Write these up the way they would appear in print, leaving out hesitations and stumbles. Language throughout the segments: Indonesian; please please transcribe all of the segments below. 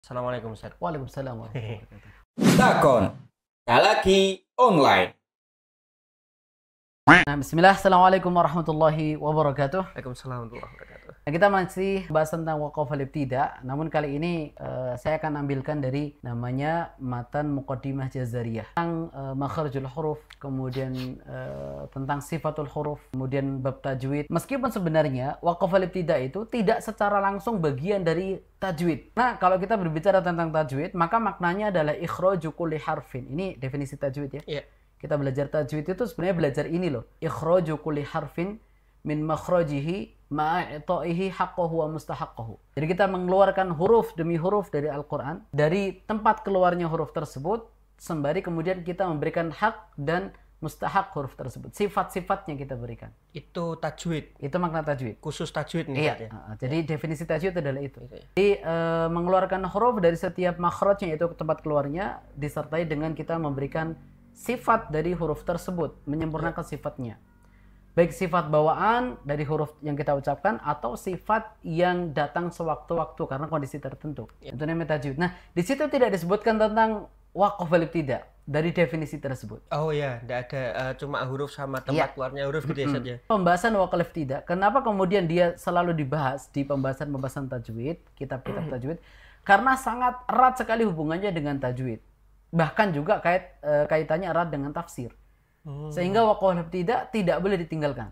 Assalamualaikum Ustaz. Waalaikumsalam warahmatullahi wabarakatuh. Takon Talaki Online. Nah, bismillah, assalamualaikum warahmatullahi wabarakatuh. Waalaikumsalam warahmatullahi wabarakatuh. Nah, kita masih bahas tentang waqaf al-ibtida, namun kali ini saya akan ambilkan dari namanya matan Muqaddimah Jazariyah tentang makharijul huruf, kemudian tentang sifatul huruf, kemudian bab tajwid. Meskipun sebenarnya waqaf al-ibtida itu tidak secara langsung bagian dari tajwid. Nah, kalau kita berbicara tentang tajwid, maka maknanya adalah ikhraju kulli harfin. Ini definisi tajwid ya. Iya. Kita belajar tajwid itu sebenarnya belajar ini loh. Ikhraju kulli harfin min makhrajihi ma'ita'ihi haqqahu wa mustahaqqahu. Jadi kita mengeluarkan huruf demi huruf dari Al-Quran, dari tempat keluarnya huruf tersebut, sembari kemudian kita memberikan hak dan mustahak huruf tersebut. Sifat-sifatnya kita berikan. Itu tajwid, Itu makna tajwid. khusus tajwid nih Iya. Ustaz, ya. Jadi definisi tajwid adalah itu. Gitu ya. Jadi mengeluarkan huruf dari setiap makhrajnya, itu tempat keluarnya, disertai dengan kita memberikan sifat dari huruf tersebut, menyempurnakan sifatnya. Baik sifat bawaan dari huruf yang kita ucapkan atau sifat yang datang sewaktu-waktu karena kondisi tertentu. Itu namanya tajwid. Nah, di situ tidak disebutkan tentang waqaf al-ibtida dari definisi tersebut. Oh ya, tidak ada cuma huruf sama tempat Iya. keluarnya huruf gitu ya Ustaz ya. Pembahasan waqaf al-ibtida, kenapa kemudian dia selalu dibahas di pembahasan-pembahasan tajwid, kitab-kitab tajwid? Karena sangat erat sekali hubungannya dengan tajwid. Bahkan juga kaitannya erat dengan tafsir. Sehingga waqaf al-ibtida tidak boleh ditinggalkan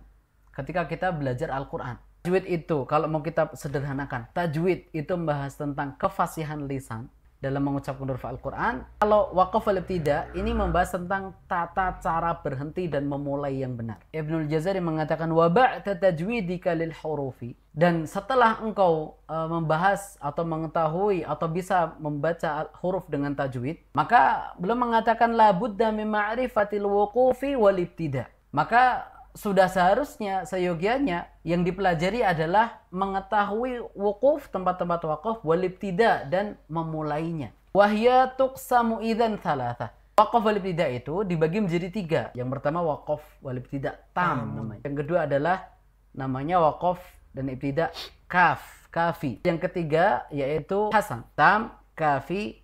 ketika kita belajar Al-Quran. Tajwid itu, kalau mau kita sederhanakan, tajwid itu membahas tentang kefasihan lisan dalam mengucapkan huruf Al-Quran. Kalau waqaf al-ibtida ini membahas tentang tata cara berhenti dan memulai yang benar. Ibnul Jazari mengatakan wa ba'da tajwidika lil hurufi, dan setelah engkau membahas atau mengetahui atau bisa membaca huruf dengan tajwid, maka belum mengatakan la budda min ma'rifatil wuqufi wal ibtida. Maka sudah seharusnya, seyogianya yang dipelajari adalah mengetahui wukuf, tempat-tempat wakaf, wal ibtida, dan memulainya. Wahya tuqsamu idzan thalatha. Waqaf wal ibtida itu dibagi menjadi 3. Yang pertama waqaf wal ibtida tam namanya. Yang kedua adalah namanya waqaf dan ibtida kaf, kafi. Yang ketiga yaitu hasan, tam, kafi,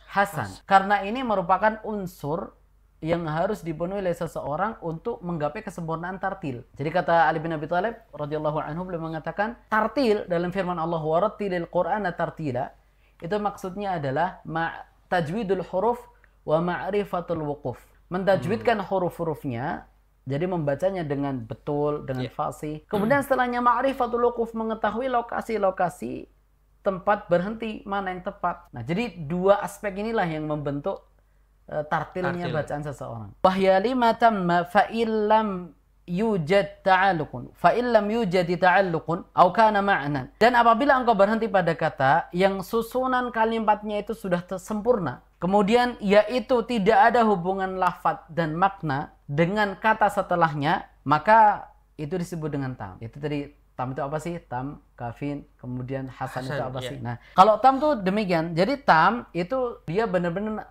hasan. Karena ini merupakan unsur yang harus dipenuhi oleh seseorang untuk menggapai kesempurnaan tartil. Jadi kata Ali bin Abi Thalib radhiyallahu anhu, beliau mengatakan tartil dalam firman Allah warattilil Qur'ana tartila, itu maksudnya adalah tajwidul huruf wa ma'rifatul wuquf. Mentajwidkan huruf-hurufnya, jadi membacanya dengan betul, dengan fasih. Kemudian setelahnya ma'rifatul wuquf, mengetahui lokasi-lokasi tempat berhenti mana yang tepat. Nah, jadi 2 aspek inilah yang membentuk tartilnya bacaan seseorang. Wahya lima tamma fa illam yujad ta'alluqun fa illam yujad ta'alluqun aw kana ma'nan. Dan apabila engkau berhenti pada kata yang susunan kalimatnya itu sudah sempurna, kemudian yaitu tidak ada hubungan lafaz dan makna dengan kata setelahnya, maka itu disebut dengan tam. Itu tadi, tam itu apa sih? Tam, kafin, kemudian hasan itu apa sih? Nah, kalau tam tuh demikian. Jadi tam itu dia benar-benar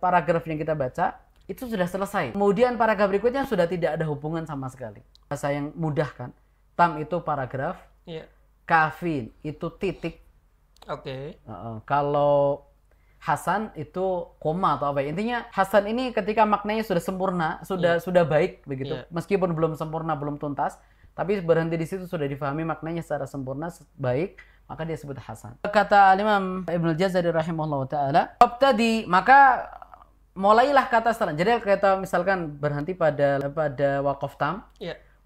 paragraf yang kita baca itu sudah selesai. Kemudian paragraf berikutnya sudah tidak ada hubungan sama sekali. Bahasa yang mudah kan? Tam itu paragraf. Iya. Kafin itu titik. Oke. Kalau hasan itu koma atau apa. Intinya hasan ini ketika maknanya sudah sempurna, sudah baik begitu. Meskipun belum sempurna, belum tuntas, tapi berhenti di situ sudah difahami maknanya secara sempurna, baik, maka dia sebut hasan. Kata Imam Ibnul Jazari rahimahullah ta'ala, abtadi, maka mulailah kata setelah. Jadi kita misalkan berhenti pada waqaf tam,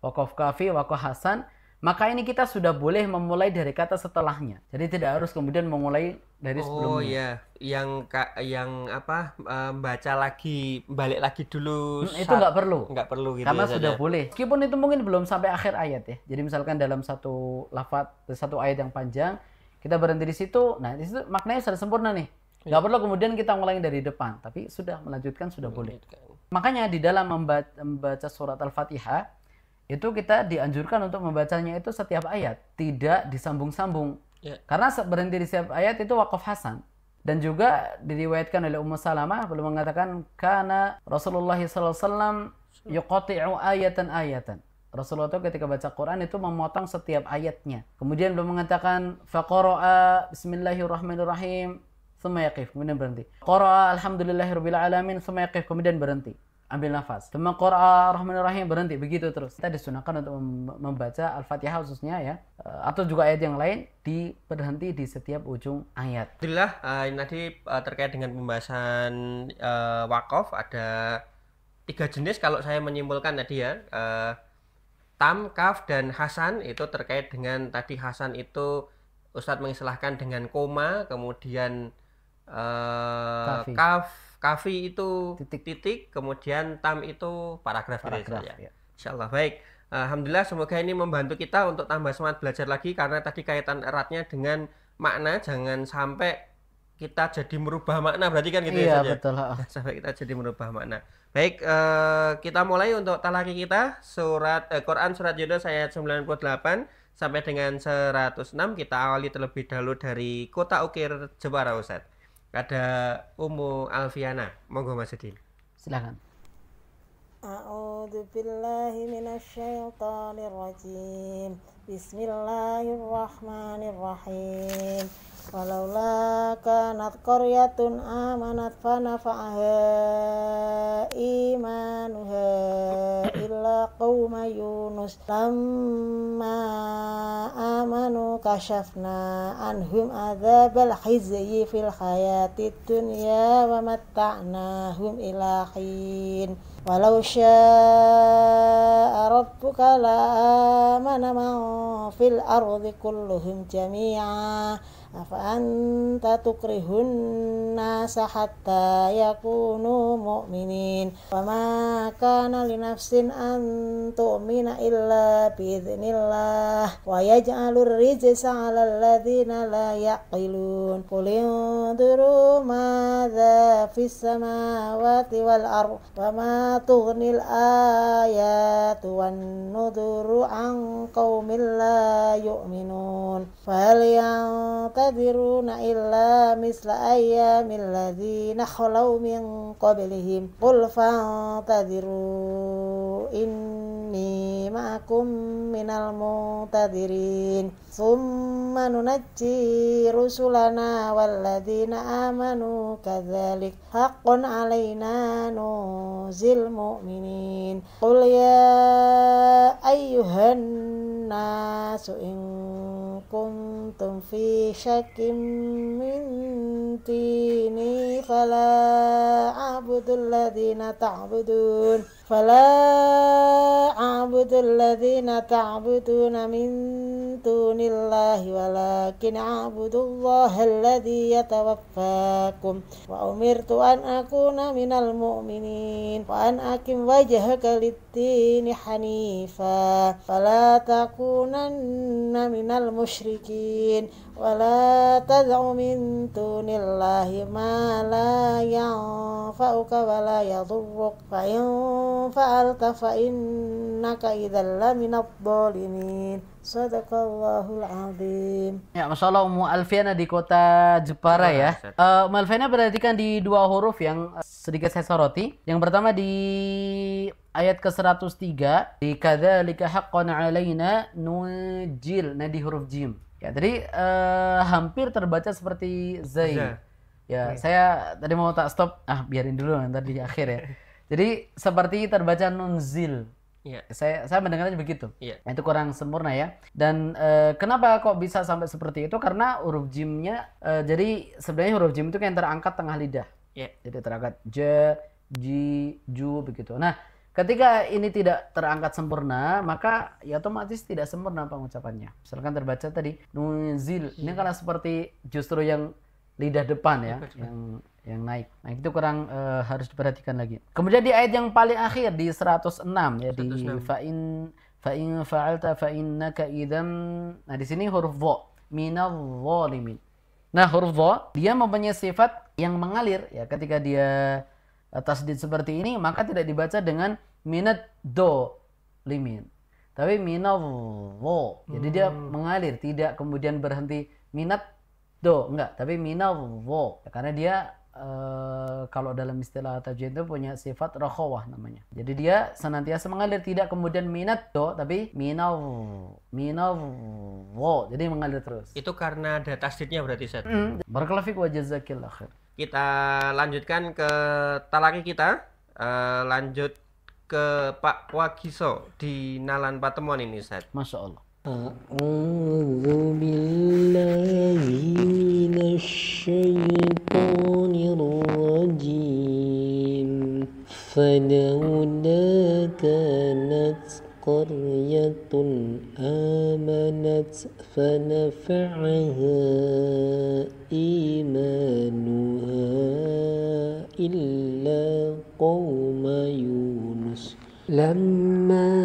waqaf kafi, waqaf hasan, maka ini kita sudah boleh memulai dari kata setelahnya. Jadi tidak harus kemudian memulai dari sebelumnya. Oh iya, yang apa, baca lagi, balik lagi dulu. Itu nggak perlu. Nggak perlu gitu karena ya, sudah ya. boleh. Meskipun itu mungkin belum sampai akhir ayat ya. Jadi misalkan dalam satu lafaz, satu ayat yang panjang, kita berhenti di situ. Nah, di situ maknanya sudah sempurna nih. Nggak perlu kemudian kita mulai dari depan, tapi sudah melanjutkan sudah boleh. Makanya di dalam membaca surat Al-Fatihah itu kita dianjurkan untuk membacanya itu setiap ayat, tidak disambung-sambung. Karena berhenti di setiap ayat itu waqaf hasan. Dan juga diriwayatkan oleh Ummu Salamah, beliau mengatakan kana Rasulullah SAW yuqati'u ayatan. Rasulullah itu ketika baca Quran itu memotong setiap ayatnya. Kemudian belum mengatakan faqara'a bismillahirrahmanirrahim tsumma yaqif, kemudian berhenti. Qara'a alhamdulillahirabbil alamin tsumma yaqif, kemudian berhenti. Ambil nafas. Tsumma qara'a rahmanirrahim, berhenti. Begitu terus. Kita disunahkan untuk membaca Al-Fatihah khususnya ya, atau juga ayat yang lain berhenti di setiap ujung ayat. Alhamdulillah, ini tadi terkait dengan pembahasan wakaf ada 3 jenis kalau saya menyimpulkan tadi ya. Tam, kaf, dan hasan itu terkait dengan tadi hasan itu Ustadz mengistilahkan dengan koma, kemudian kafi itu titik, kemudian tam itu paragraf gitu ya. Insyaallah baik. Alhamdulillah, semoga ini membantu kita untuk tambah semangat belajar lagi karena tadi kaitan eratnya dengan makna, jangan sampai kita jadi merubah makna, berarti kan gitu ya. Iya, betul. Sampai kita jadi merubah makna. Baik, kita mulai untuk talaki kita surat Quran surat Yunus ayat 98 sampai dengan 106. Kita awali terlebih dahulu dari Kota Ukir, Jepara, Ustaz. Ada Ummu Alfiana, monggo Mas Udin. Silakan. A'udzu billahi minasyaitonir rajim. Bismillahirrahmanirrahim. Walaula kanat qaryatun amanat fanafa'aha imanuha illa qauma Yunus lamma amanu kashafna anhum adzabal khizyi fil hayatid dunya wa matta'nahum ila hin. Walau syaa rabbuka la amana man fil ardi kulluhum jami'a afa anta tukrihun nasa hatta yakunu mu'minin wa ma kana li nafsin an tu'mina illa biidznillah wa yaj'alur rijsa 'alal ladzina la yaqilun qul induru madza fis samawati wal ardh wa ma tughnil ayatu wan nuduru an qaumin la yu'minun fahal yantadiruna illa misla ayyamil ladzina khalau min qablihim qul fantadiru inni ma'akum minal muntadirin summa nunajji rusulana walladzina amanu kadzalik haqqan alaina nuzil mu'minin qul ya ayyuhan nasu in kuntum fi syakkim min dini fala a'budul ladzina ta'buduna min dunillahi walakin a'budullaha alladzi yatawaffakum wa umirtu an akuna minal mu'minin wa an aqim wajhaka lid-dini hanifa fala takunanna minal musyrikin wala tad'u min dunillahi ma la yanfa'uka wa la yadurruk fa in fa'alta fa innaka idzal laminadh dhalimin. Sadaqallahul azim. Ya, Masya Allah, Ummu Alfiana di Kota Jepara ya. Ummu Alfiana perhatikan di 2 huruf yang sedikit saya soroti. Yang pertama di ayat ke-103 di kadzalika haqqan alaina nunjil, nah di huruf jim. Ya, tadi hampir terbaca seperti zai. Ya, saya tadi mau tak stop, biarin dulu nanti di akhir ya. Jadi seperti terbaca nunzil. Ya. Saya mendengarnya begitu. Ya. Itu kurang sempurna ya. Dan kenapa kok bisa sampai seperti itu? Karena huruf jimnya, jadi sebenarnya huruf jim itu kan yang terangkat tengah lidah. Ya. Jadi terangkat j, ji, ju begitu. Nah, ketika ini tidak terangkat sempurna, maka ya otomatis tidak sempurna pengucapannya. Misalkan terbaca tadi nunzil, ini karena seperti justru yang lidah depan ya, yang naik. Nah, itu kurang harus diperhatikan lagi. Kemudian di ayat yang paling akhir di 106 ya, di fa'in fa'alta fa'innaka idzan. Nah, di sini huruf dha, minadh dhalimin. Nah, huruf dha dia mempunyai sifat yang mengalir ya, ketika dia tasdid seperti ini maka tidak dibaca dengan minad do limin, tapi minadh dha. Jadi dia mengalir, tidak kemudian berhenti minad do, enggak, tapi minadh dha, karena dia kalau dalam istilah tajwid itu punya sifat rakhawah namanya. Jadi dia senantiasa mengalir, tidak kemudian minat do tapi minaw wo. Jadi mengalir terus. Itu karena ada tasdidnya berarti Ustaz. Barakallahu fiik wa jazakillah khair. Kita lanjutkan ke talaki kita. Lanjut ke Pak Wagiso di Nalan Patemon ini Ustaz. Masya Allah. A'udzu billahi minasyaitonir rajim. Falawla kanat qaryatun amanat fanafa'aha imanuha illa qauma Yunus. لما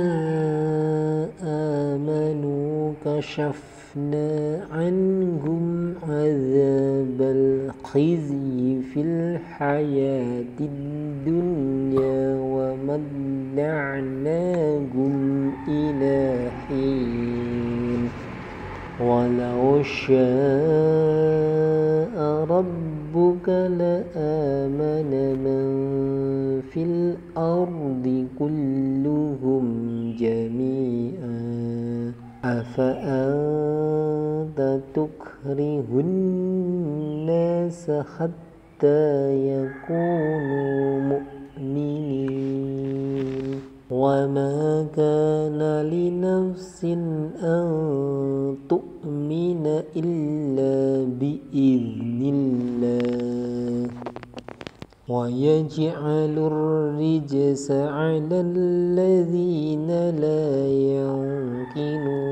آمنوا كشفنا عنهم عذاب الخزي في الحياة الدنيا ومتعناهم إلى حين ولو شاء ربك لآمن من في الأرض كلهم جميعا أفأنت تكره الناس حتى يكونوا مؤمنين وما كان لنفس أن تؤمن إلا بإذن الله ويجعل الرجس على الذين لا يعقلون.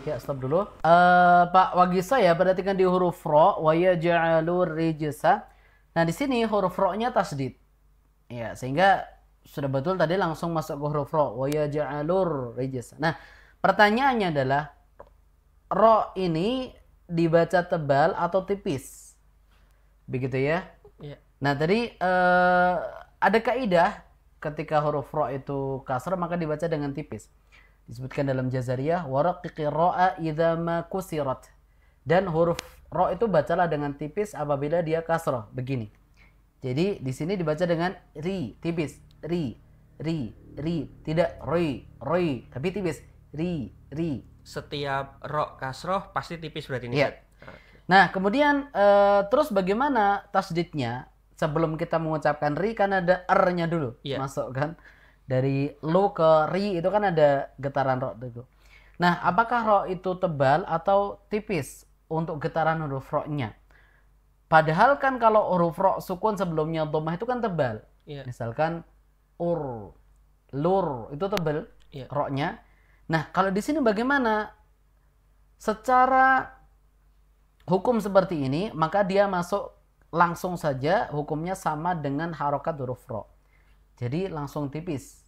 Ya, stop dulu. Pak Wagiso ya, perhatikan di huruf ro, wa yaj'alur rijsa. Nah, di sini huruf ro-nya tasdid. Ya, sehingga sudah betul tadi langsung masuk ke huruf ro, wa yaj'alur rijsa. Nah, pertanyaannya adalah ro ini dibaca tebal atau tipis? Begitu ya? Iya. Nah, tadi ada kaidah ketika huruf ro itu kasrah maka dibaca dengan tipis. Disebutkan dalam Jazariyah, waraqiqi ra'a idza ma kusirat. Dan huruf ro itu bacalah dengan tipis apabila dia kasrah, begini. Jadi di sini dibaca dengan ri, tipis, ri, tidak roi, tapi tipis, ri. Setiap ro kasroh pasti tipis berarti ini. Iya. Ustaz. Nah, kemudian terus bagaimana tasdidnya? Sebelum kita mengucapkan ri kan ada r-nya dulu masuk kan. Dari lu ke ri itu kan ada getaran ro dulu. Nah, apakah ro itu tebal atau tipis untuk getaran huruf ro-nya? Padahal kan kalau huruf ro sukun sebelumnya dhammah itu kan tebal. Iya. Misalkan lur itu tebal ro-nya. Nah, kalau di sini bagaimana? Secara hukum seperti ini, maka dia masuk langsung saja hukumnya sama dengan harokat huruf ro. Jadi langsung tipis.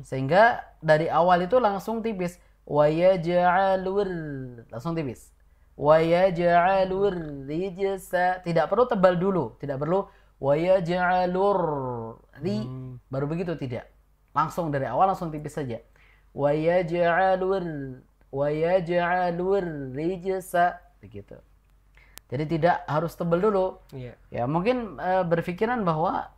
Sehingga dari awal itu langsung tipis. Wa yaj'alur, langsung tipis. Wa yaj'alur rijsa, tidak perlu tebal dulu, tidak perlu wa yaj'alur ri baru begitu, tidak. Langsung dari awal langsung tipis saja. Wa yaj'alur rijsa, begitu. Jadi tidak harus tebal dulu. Iya. Ya, mungkin berpikiran bahwa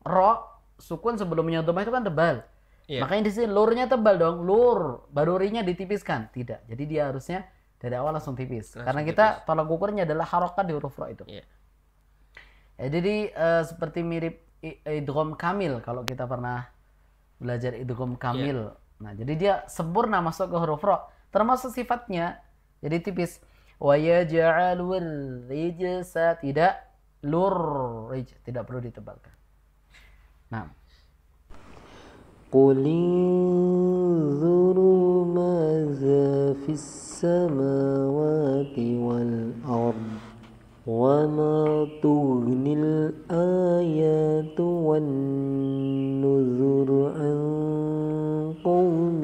ro sukun sebelumnya dhammah itu kan tebal. Iya. Makanya di sini lurnya tebal dong, lur, baru rinya ditipiskan. Tidak. Jadi dia harusnya dari awal langsung tipis. Karena kita tolak ukurnya adalah harokat di huruf ro itu. Iya. Ya, jadi seperti mirip idgham kamil kalau kita pernah belajar idgham kamil. Nah, jadi dia sempurna masuk ke huruf ro, termasuk sifatnya jadi tipis. Wa yaj'alur rijsa, tidak lur rij, tidak perlu ditebalkan. Nah, قل انظروا ماذا في السماوات والأرض وما تغني الآيات والنذر عن قوم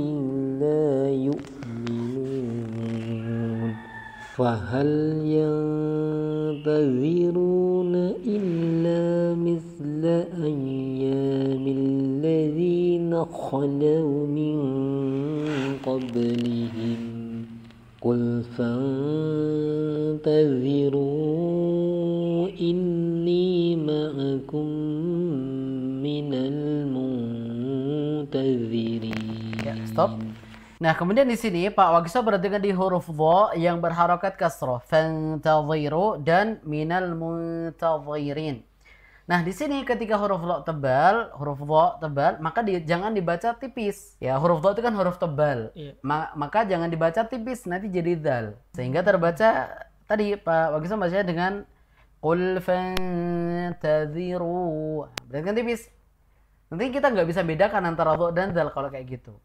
لا يؤمنون فهل ينتظرون إلا مثل أيام الذين خلوا من قبلهم قل فانتظروا إن إني معكم من المنتظرين. Ya, stop. Nah, kemudian di sini Pak Wagiso perhatikan di huruf dha yang berharokat kasrah, fantadhiru dan minal muntadhirin. Nah, di sini ketika huruf dha tebal, maka jangan dibaca tipis. Ya, huruf dha itu kan huruf tebal. Iya. Maka jangan dibaca tipis, nanti jadi dal. Sehingga terbaca tadi Pak Wagiso bacanya dengan qul fantadhiru. Berarti kan tipis. Nanti kita nggak bisa bedakan antara dha dan dal kalau kayak gitu.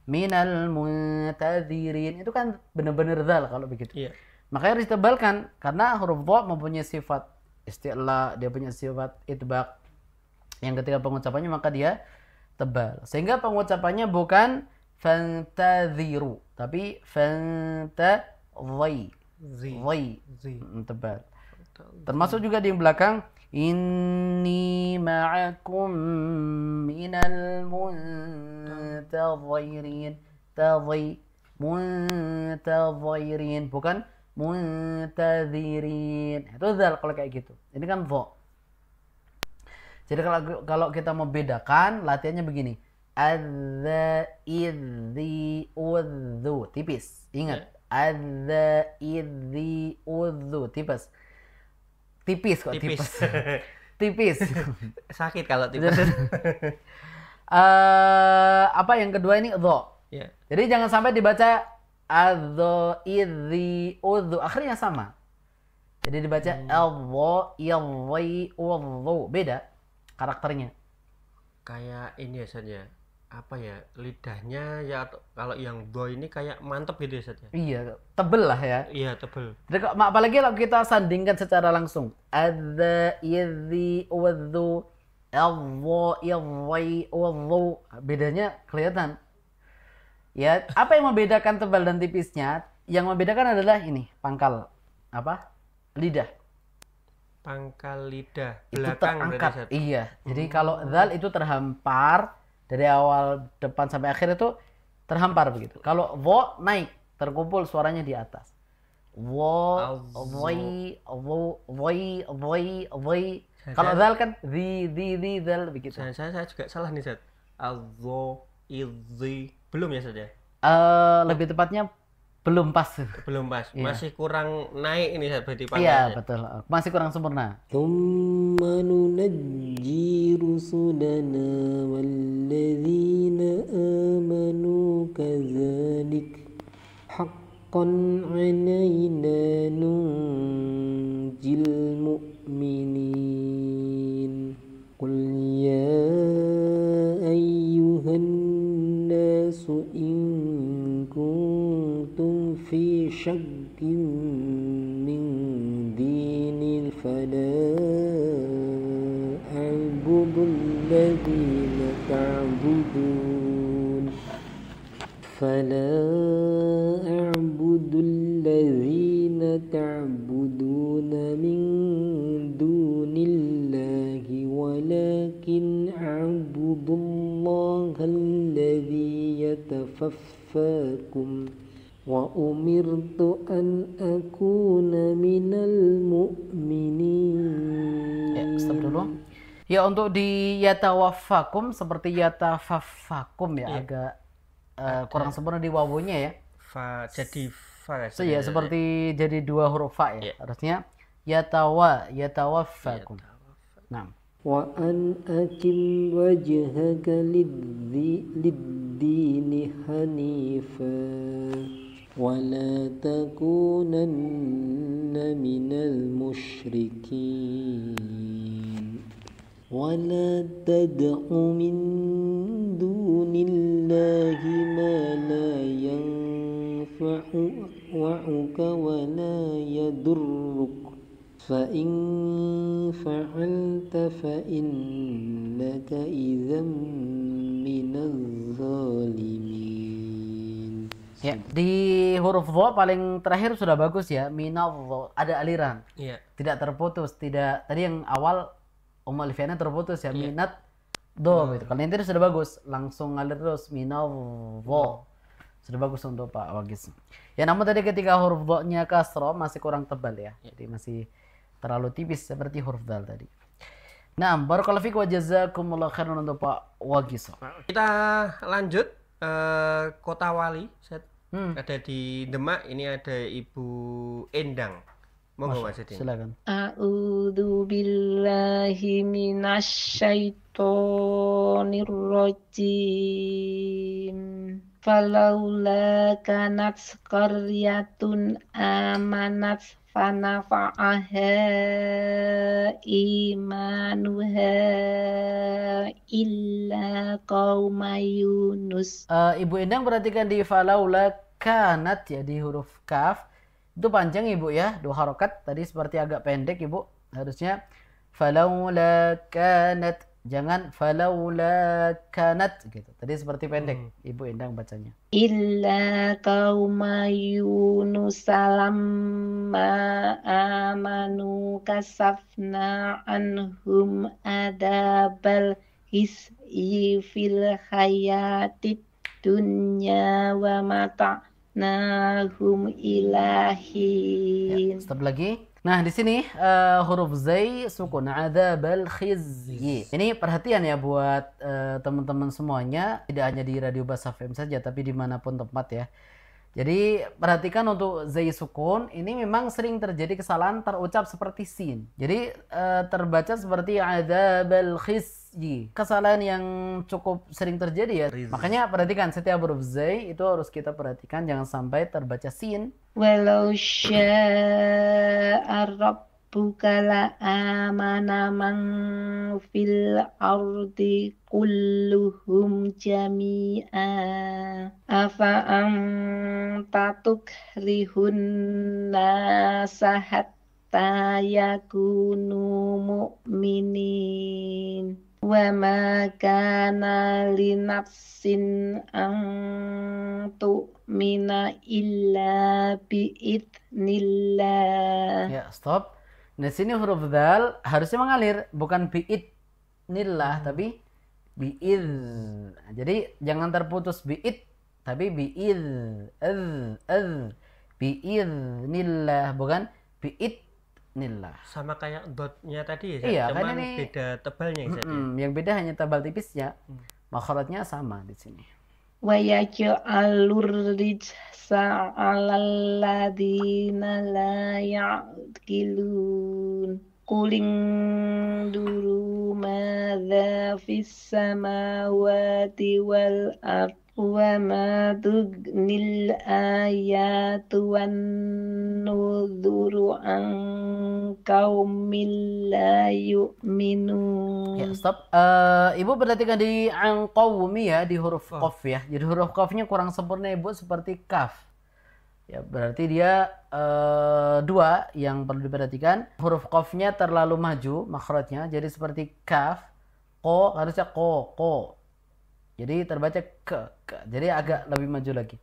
Minal muntadhirin itu kan benar-benar dal kalau begitu. Iya. Makanya harus ditebalkan karena huruf dha mempunyai sifat isti'la, dia punya sifat itbaq yang ketika pengucapannya maka dia tebal. Sehingga pengucapannya bukan fantadhiru tapi fantadhi. Tebal. Termasuk juga di belakang inni ma'akum minal muntadhirin. Muntadhirin bukan muntadhirin. Itu dzal kalau kayak gitu. Ini kan dha. Jadi kalau kita mau bedakan latihannya begini. Adza idzi udzu tipis. Ingat, adza idzi udzu tipis. Tipis kok tipis. Tipis. Sakit kalau tipis. Apa yang kedua ini dha. Ya. Jadi jangan sampai dibaca adza idzi udzu akhirnya sama. Jadi dibaca adza idzi udzu beda karakternya. Kayak ini ya saja. Apa ya? Lidahnya ya kalau yang dha ini kayak mantep gitu ya saja. Iya, tebel lah ya. Iya, tebel. Jadi apalagi kalau kita sandingkan secara langsung. Adza idzi udzu adza idzi udzu bedanya kelihatan. Ya, apa yang membedakan tebal dan tipisnya? Yang membedakan adalah ini, pangkal apa? Lidah. Pangkal lidah Itu belakang terangkat. berarti, Zat. Iya. Jadi kalau dzal itu terhampar dari awal depan sampai akhir itu terhampar begitu. Kalau dha naik, terkumpul suaranya di atas. Dha, dhai. Kalau dzal kan di dzal begitu. Saya juga salah nih, Zat. Adza idzi belum ya saja. Lebih tepatnya belum pas. Belum pas. Iya. Masih kurang naik ini Zat berarti Iya, pangkalnya. betul. Masih kurang sempurna. ثم ننجي رسلنا والذين آمنوا كذلك حقا علينا ننجي المؤمنين قل يا أيها الناس إن كنتم في شك من ديني فلا أعبد الذين تعبدون من دون الله ولكن أعبد الله الذي يتوفاكم وأمرت أن أكون من المؤمنين. Ya, stop dulu. Ya, untuk di yatawaffakum seperti yatafaffakum ya, agak kurang sempurna di wawunya ya. Fa jadi fa. So, ya, seperti jadi dua huruf fa ya. Ya. Harusnya yatawaffakum. Nah. وأن أقم وجهك للدين حنيفا ولا تكونن من المشركين ولا تدع من دون الله ما لا ينفعك ولا يضرك فإن فعلت فإنك إذا من الظالمين. Ya, di huruf dha paling terakhir sudah bagus ya. Minadh ada aliran. Iya. Tidak terputus, tidak. Tadi yang awal alifiannya terputus ya. Minat dha gitu. Kalau ini tadi sudah bagus, langsung ngalir terus minadh. Sudah bagus untuk Pak Wagis. Ya, namun tadi ketika huruf dha-nya kasrah masih kurang tebal ya. Jadi masih terlalu tipis seperti huruf dal tadi. Nah, barakallahu fiik wa jazakumullah khairan untuk Pak Wagiso. Kita lanjut Kota Wali. Ada di Demak. Ini ada Ibu Endang. Monggo Mas Edin. Silakan. A'udzu billahi minasyaitonir rajim. Falaula kanat qaryatun amanat fanafa'aha imanuha illa qauma Yunus. Ibu Endang perhatikan di falaula kanat ya, di huruf kaf. Itu panjang Ibu ya, 2 harokat. Tadi seperti agak pendek Ibu. Harusnya falaula kanat. Jangan falaula kanat gitu. Tadi seperti pendek Ibu Endang bacanya. Illa qauma Yunus lamma amanu kasafna anhum adabal hisyi fil hayatid dunya wa mata'nahum ilahin. Stop lagi. Nah, di sini huruf zai sukun adzabal khizyi. Ini perhatian ya buat teman-teman semuanya, tidak hanya di Radio Bas FM saja tapi dimanapun tempat ya. Jadi perhatikan untuk zai sukun ini memang sering terjadi kesalahan terucap seperti sin. Jadi terbaca seperti adzabal khizyi. Kesalahan yang cukup sering terjadi ya. Makanya perhatikan setiap huruf zai itu harus kita perhatikan jangan sampai terbaca sin. Walau syaa rabbuka la amana man fil ardi kulluhum jami'a afa anta tukrihun nasa hatta yakunu mu'minin wa ma kana li nafsin an tu'mina illa bi'idnillah. Ya, stop. Di sini huruf dal harusnya mengalir, bukan bi'idnillah tapi bi'id. Jadi jangan terputus bi'id tapi bi'id. Bi'idnillah bukan bi'idnillah. Sama kayak dotnya tadi ya, Iya, cuman kan ini beda tebalnya ya. yang beda hanya tebal tipisnya. Makhrajnya sama di sini. Wa yaj'alur rijsa 'alal ladzina la ya'qilun. Quling duru madza fis samawati wal ard wa ma tughnil ayatu wan nudhuru an qaumin la yu'minun. Ya, stop. Ibu perhatikan di qaumi ya, di huruf qaf ya. Jadi huruf qafnya kurang sempurna Ibu seperti kaf. Ya, berarti dia 2 yang perlu diperhatikan. Huruf qafnya terlalu maju makhrajnya. Jadi seperti kaf, ko harusnya ko. Jadi terbaca ke. Jadi agak lebih maju lagi.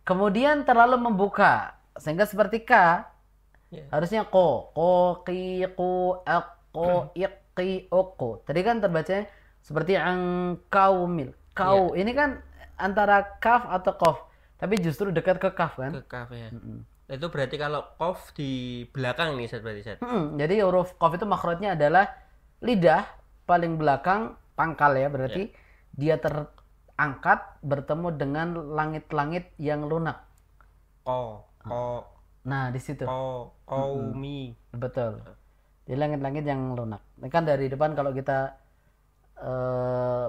Kemudian terlalu membuka sehingga seperti ka. Harusnya ko, qi, qu, aqo, iqi, oko. Tadi kan terbacanya seperti angkaumil. Kau ini kan antara kaf atau qaf, tapi justru dekat ke kaf kan? Ke kaf ya. Itu berarti kalau qaf di belakang nih berarti. Jadi huruf qaf itu makhrajnya adalah lidah paling belakang pangkal ya, berarti dia terangkat bertemu dengan langit-langit yang lunak. Nah, di situ. Qaumi. Betul. Di langit-langit yang lunak. Ini kan dari depan kalau kita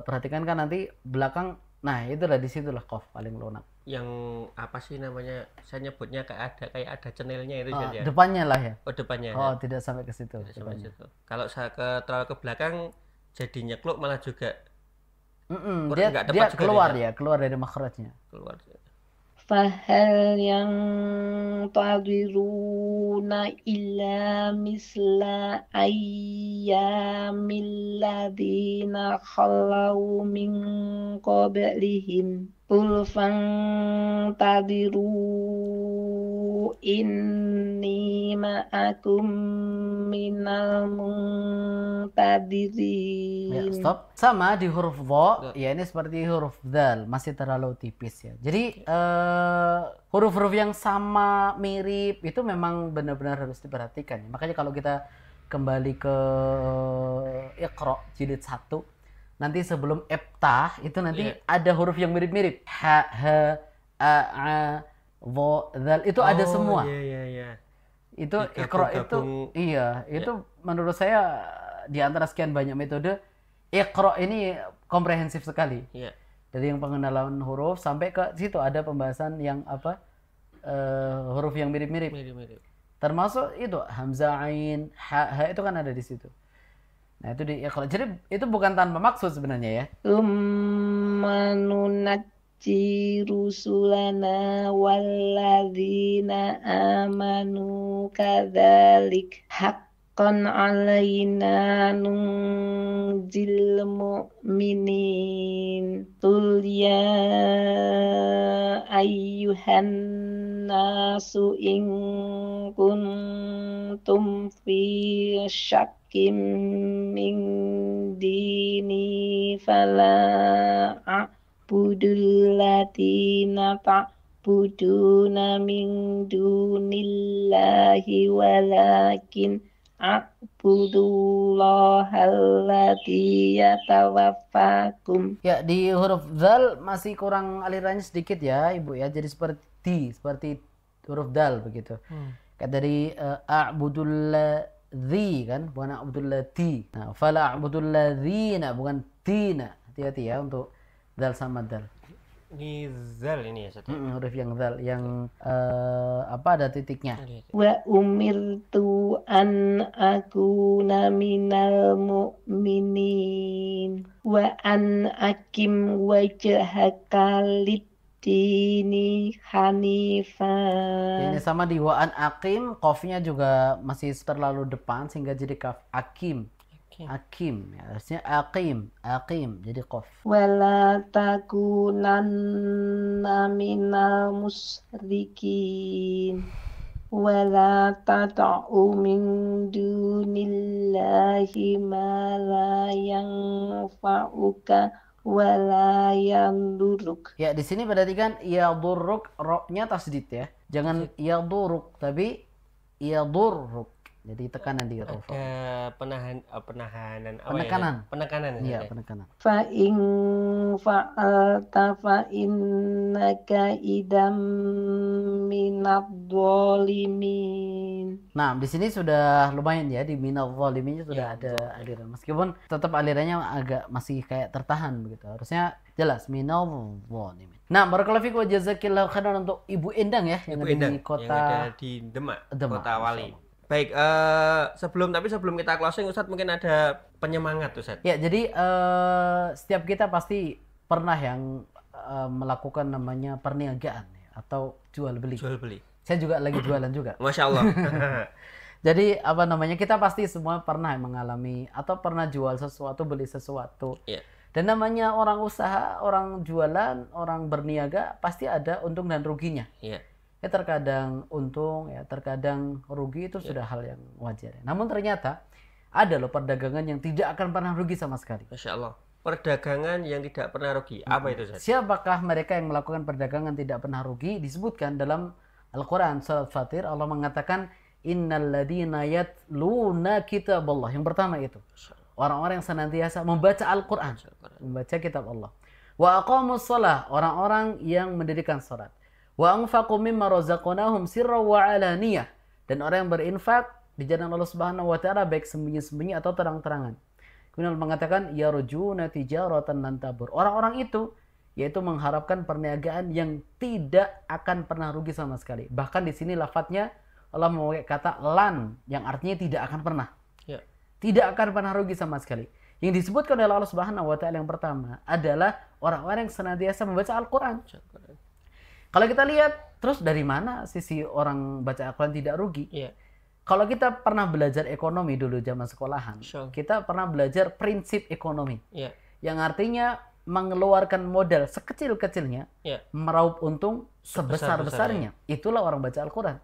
perhatikan kan nanti belakang, nah itulah di situlah qaf paling lunak. Yang apa sih namanya? Saya nyebutnya kayak ada channelnya itu ya. Depannya lah ya. Oh, depannya. Oh, tidak sampai ke situ. Kalau saya terlalu ke belakang jadi nyekluk malah juga dia keluar ya, keluar dari makhrajnya. Keluar. Fahal yang tadiruna illa misla ayyamil ladina khalau min qablihim qul fantadiru inni ma'akum minal Ya, muntadirin. stop. Sama di huruf dha, ya ini seperti huruf dzal, masih terlalu tipis ya. Jadi huruf-huruf yang sama mirip itu memang benar-benar harus diperhatikan. Makanya kalau kita kembali ke Iqra jilid 1, nanti sebelum iftah itu nanti ada huruf yang mirip-mirip. Ha, ha, a, dha, dzal itu ada semua. Iya. Itu Iqra itu iya, itu menurut saya di antara sekian banyak metode Iqra ini komprehensif sekali. Iya. Dari yang pengenalan huruf sampai ke situ ada pembahasan yang huruf yang mirip-mirip. Mirip-mirip. Termasuk itu hamzah ain, ha itu kan ada di situ. Nah, itu di Iqra. Jadi itu bukan tanpa maksud sebenarnya ya. Tsumma nunajji rusulana walladzina amanu kadzalik haqqan alaina nunjil mu'minin. Qul ya ayyuhan nasu in kuntum fi syakkim min dini fala a'budul ladina ta'buduna min dunillahi walakin a'budullaha alladzi yatawaffakum. Ya, di huruf dzal masih kurang alirannya sedikit ya, Ibu ya. Jadi seperti huruf dal begitu. Kayak dari a'budulladzi kan, bukan a'budullati. Nah, fala a'budulladzina bukan tina. Hati-hati ya untuk dal sama dal. Ini zal ini ya, Ustaz. Huruf yang dal yang ada titiknya. Wa umirtu an akuna minal mu'minin wa an akim wajhaka lid-dini hanifan. Ini sama di wa'an aqim, qafnya juga masih terlalu depan sehingga jadi kaf akim. Akim, ya, harusnya aqim, jadi qaf. Wala takunanna minal musyrikin wala tad'u min dunillahi ma la yanfa'uka wala yadurruk. Ya, di sini perhatikan yadurruk, ro-nya tasdid ya. Jangan yadurruk, tapi yadurruk. Jadi tekanan di ro. Penekanan. Iya, penekanan. Fa in fa'alta fa innaka idam minadh-dhalimin. Nah, di sini sudah lumayan ya, di minal zalimin sudah ada aliran. Meskipun tetap alirannya agak masih kayak tertahan begitu. Harusnya jelas minal zalimin. Nah, barakallahu fiik wa jazakillahu khairan untuk Ibu Endang ya yang Ibu ada Endang, di kota yang ada di Demak, Kota Wali. Masya Allah. Baik, sebelum kita closing, Ustadz mungkin ada penyemangat, Ustadz. Ya, jadi setiap kita pasti pernah yang melakukan namanya perniagaan ya, atau jual beli. Saya juga lagi jualan juga. Masya Allah. Jadi kita pasti semua pernah mengalami atau pernah jual sesuatu, beli sesuatu. Yeah. Dan namanya orang usaha, orang jualan, orang berniaga pasti ada untung dan ruginya. Yeah. Ya, terkadang untung, ya terkadang rugi, itu sudah hal yang wajar. Namun ternyata ada loh perdagangan yang tidak akan pernah rugi sama sekali. Masya Allah. Perdagangan yang tidak pernah rugi. Apa itu, Ustaz? Siapakah mereka yang melakukan perdagangan tidak pernah rugi? Disebutkan dalam Al-Quran surat Fatir, Allah mengatakan innal ladzina yatluna kitaballah. Yang pertama itu orang-orang yang senantiasa membaca Al-Quran, membaca kitab Allah. Wa aqamus shalah, orang-orang yang mendirikan salat. Wa anfaqu mimma razaqnahum sirran wa alaniyah, dan orang yang berinfak di jalan Allah Subhanahu wa taala baik sembunyi-sembunyi atau terang-terangan. Kemudian Allah mengatakan yarjuna tijaratan lan tabur. Orang-orang itu yaitu mengharapkan perniagaan yang tidak akan pernah rugi sama sekali. Bahkan di sini lafadznya Allah memakai kata lan yang artinya tidak akan pernah. Ya. Tidak akan pernah rugi sama sekali. Yang disebutkan oleh Allah Subhanahu wa taala yang pertama adalah orang-orang yang senantiasa membaca Al-Qur'an. Kalau kita lihat terus dari mana sisi orang baca Al-Quran tidak rugi? Yeah. Kalau kita pernah belajar ekonomi dulu zaman sekolahan, kita pernah belajar prinsip ekonomi. Yeah. Yang artinya mengeluarkan modal sekecil-kecilnya, meraup untung sebesar-besarnya. Itulah orang baca Al-Quran.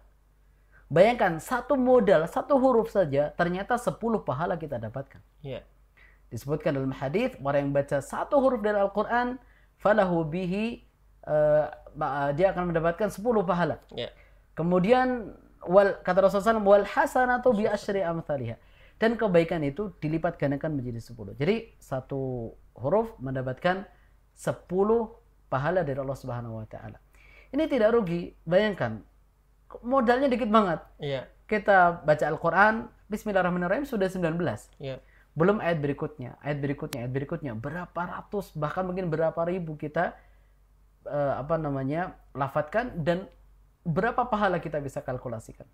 Bayangkan satu modal, satu huruf saja ternyata 10 pahala kita dapatkan. Iya. Disebutkan dalam hadis, orang yang baca satu huruf dari Al-Qur'an falahu bihi dia akan mendapatkan 10 pahala. Iya. Kemudian kata Rasulullah SAW, wal hasanatu bi asyri amsalihha. Dan kebaikan itu dilipat gandakan menjadi 10. Jadi satu huruf mendapatkan 10 pahala dari Allah Subhanahu wa taala. Ini tidak rugi. Bayangkan modalnya dikit banget. Iya. Kita baca Al-Qur'an, bismillahirrahmanirrahim sudah 19. Iya. Belum ayat berikutnya, ayat berikutnya, berapa ratus bahkan mungkin berapa ribu kita lafadzkan, dan berapa pahala kita bisa kalkulasikan.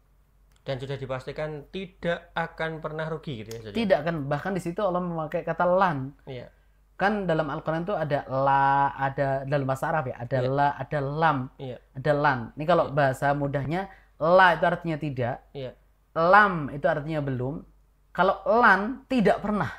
Dan sudah dipastikan tidak akan pernah rugi gitu ya. Ustaz? Tidak kan, bahkan di situ Allah memakai kata lan. Iya. Kan dalam Al-Qur'an itu ada la, ada dalam bahasa Arab ya, ada Iya. la, ada lam, Iya. ada lan. Ini kalau bahasa mudahnya, la itu artinya tidak, Iya. lam itu artinya belum. Kalau lan tidak pernah.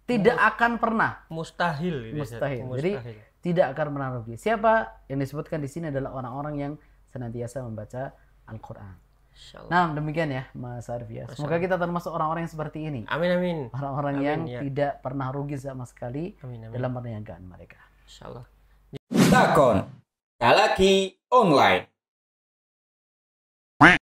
Tidak akan pernah. Mustahil gitu ya, Ustaz? Mustahil. Jadi tidak akan pernah rugi. Siapa yang disebutkan di sini adalah orang-orang yang senantiasa membaca Al-Qur'an. Insyaallah. Nah, demikian ya Mas Arif ya. Semoga kita termasuk orang-orang yang seperti ini. Amin amin. Orang-orang Amin, yang ya. tidak pernah rugi sama sekali Amin amin. dalam perniagaan mereka. Insyaallah. Takon. Talaki online.